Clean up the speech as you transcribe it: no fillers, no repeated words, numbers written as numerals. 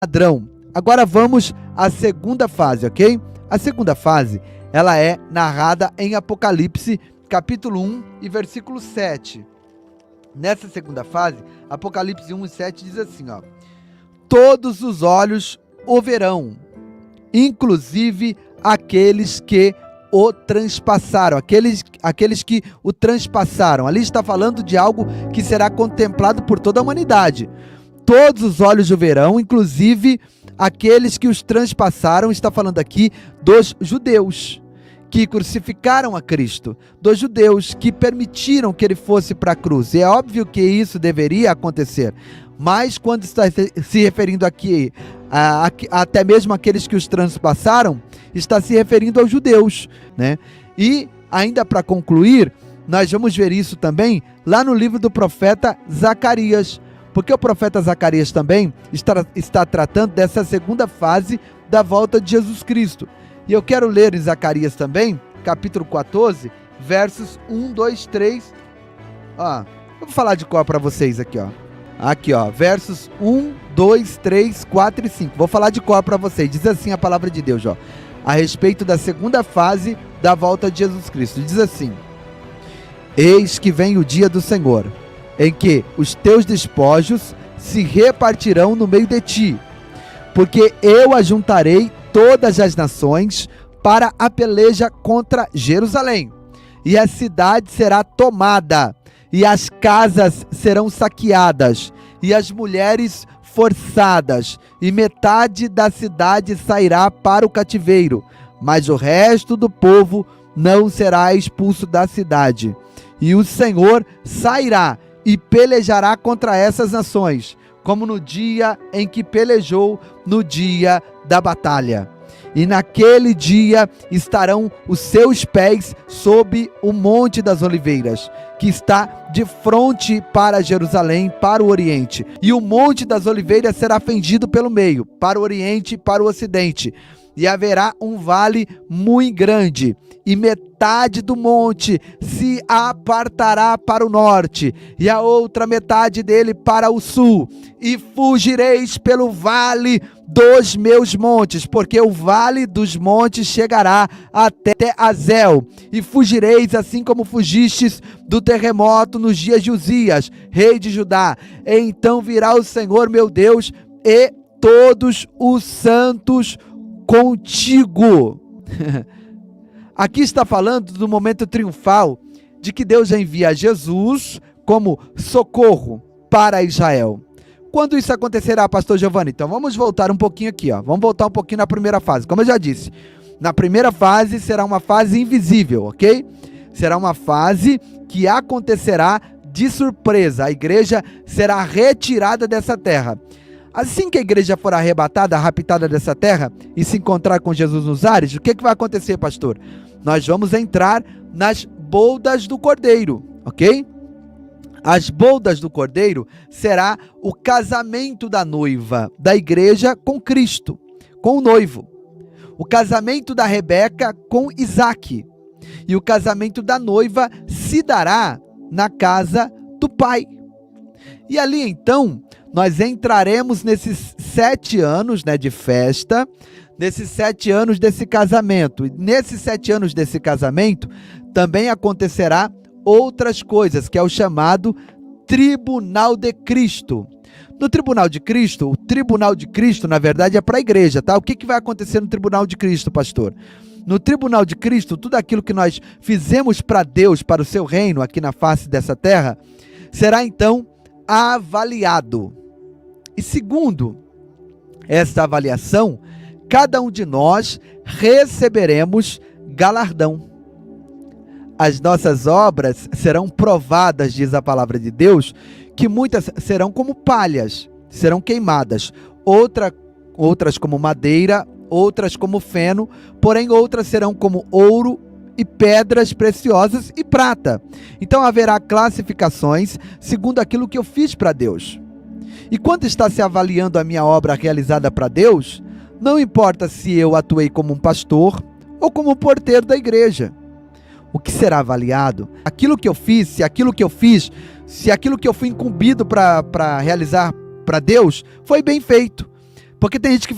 ladrão. Agora vamos à segunda fase, ok? A segunda fase, ela é narrada em Apocalipse, capítulo 1 e versículo 7. Nessa segunda fase, Apocalipse 1 e 7 diz assim, ó: todos os olhos o verão, inclusive aqueles que o transpassaram, aqueles que o transpassaram. Ali está falando de algo que será contemplado por toda a humanidade. Todos os olhos o verão, inclusive aqueles que os transpassaram. Está falando aqui dos judeus que crucificaram a Cristo, dos judeus que permitiram que ele fosse para a cruz. E é óbvio que isso deveria acontecer, mas quando está se referindo aqui até mesmo aqueles que os transpassaram, está se referindo aos judeus, né? E ainda para concluir, nós vamos ver isso também lá no livro do profeta Zacarias, porque o profeta Zacarias também está tratando dessa segunda fase da volta de Jesus Cristo. E eu quero ler em Zacarias também, capítulo 14, versos 1, 2, 3. Eu vou falar de qual para vocês aqui, ó. Aqui, ó, versos 1, 2, 3, 4 e 5. Vou falar de qual para vocês. Diz assim a palavra de Deus, ó, a respeito da segunda fase da volta de Jesus Cristo. Diz assim: eis que vem o dia do Senhor, em que os teus despojos se repartirão no meio de ti, porque eu ajuntarei todas as nações para a peleja contra Jerusalém, e a cidade será tomada, e as casas serão saqueadas, e as mulheres forçadas, e metade da cidade sairá para o cativeiro, mas o resto do povo não será expulso da cidade. E o Senhor sairá e pelejará contra essas nações, como no dia em que pelejou no dia da batalha. E naquele dia estarão os seus pés sob o Monte das Oliveiras, que está de frente para Jerusalém, para o Oriente. E o Monte das Oliveiras será fendido pelo meio, para o Oriente e para o Ocidente. E haverá um vale muito grande, e metade do monte se apartará para o norte, e a outra metade dele para o sul. E fugireis pelo vale dos meus montes, porque o vale dos montes chegará até Azel. E fugireis assim como fugistes do terremoto nos dias de Uzias, rei de Judá. Então virá o Senhor meu Deus e todos os santos contigo. Aqui está falando do momento triunfal de que Deus envia Jesus como socorro para Israel. Quando isso acontecerá, pastor Giovanni? Então vamos voltar um pouquinho aqui, ó. Vamos voltar um pouquinho na primeira fase. Como eu já disse, na primeira fase será uma fase invisível, ok? Será uma fase que acontecerá de surpresa. A igreja será retirada dessa terra. Assim que a igreja for arrebatada, raptada dessa terra e se encontrar com Jesus nos ares, o que vai acontecer, pastor? Nós vamos entrar nas boldas do Cordeiro, ok? As boldas do Cordeiro será o casamento da noiva, da igreja com Cristo, com o noivo. O casamento da Rebeca com Isaque. E o casamento da noiva se dará na casa do pai. E ali então, nós entraremos nesses 7 anos, né, de festa, nesses 7 anos desse casamento. E nesses 7 anos desse casamento, também acontecerá outras coisas, que é o chamado Tribunal de Cristo. No Tribunal de Cristo, o Tribunal de Cristo, na verdade, é para a igreja, tá? O que vai acontecer no Tribunal de Cristo, pastor? No Tribunal de Cristo, tudo aquilo que nós fizemos para Deus, para o seu reino, aqui na face dessa terra, será então avaliado. E segundo esta avaliação, cada um de nós receberemos galardão. As nossas obras serão provadas, diz a palavra de Deus, que muitas serão como palhas, serão queimadas, outras como madeira, outras como feno, porém outras serão como ouro e pedras preciosas e prata. Então haverá classificações segundo aquilo que eu fiz para Deus. E quando está se avaliando a minha obra realizada para Deus, não importa se eu atuei como um pastor ou como porteiro da igreja. O que será avaliado? Aquilo que eu fiz, se aquilo que eu fiz, se aquilo que eu fui incumbido para realizar para Deus, foi bem feito. Porque tem gente que fala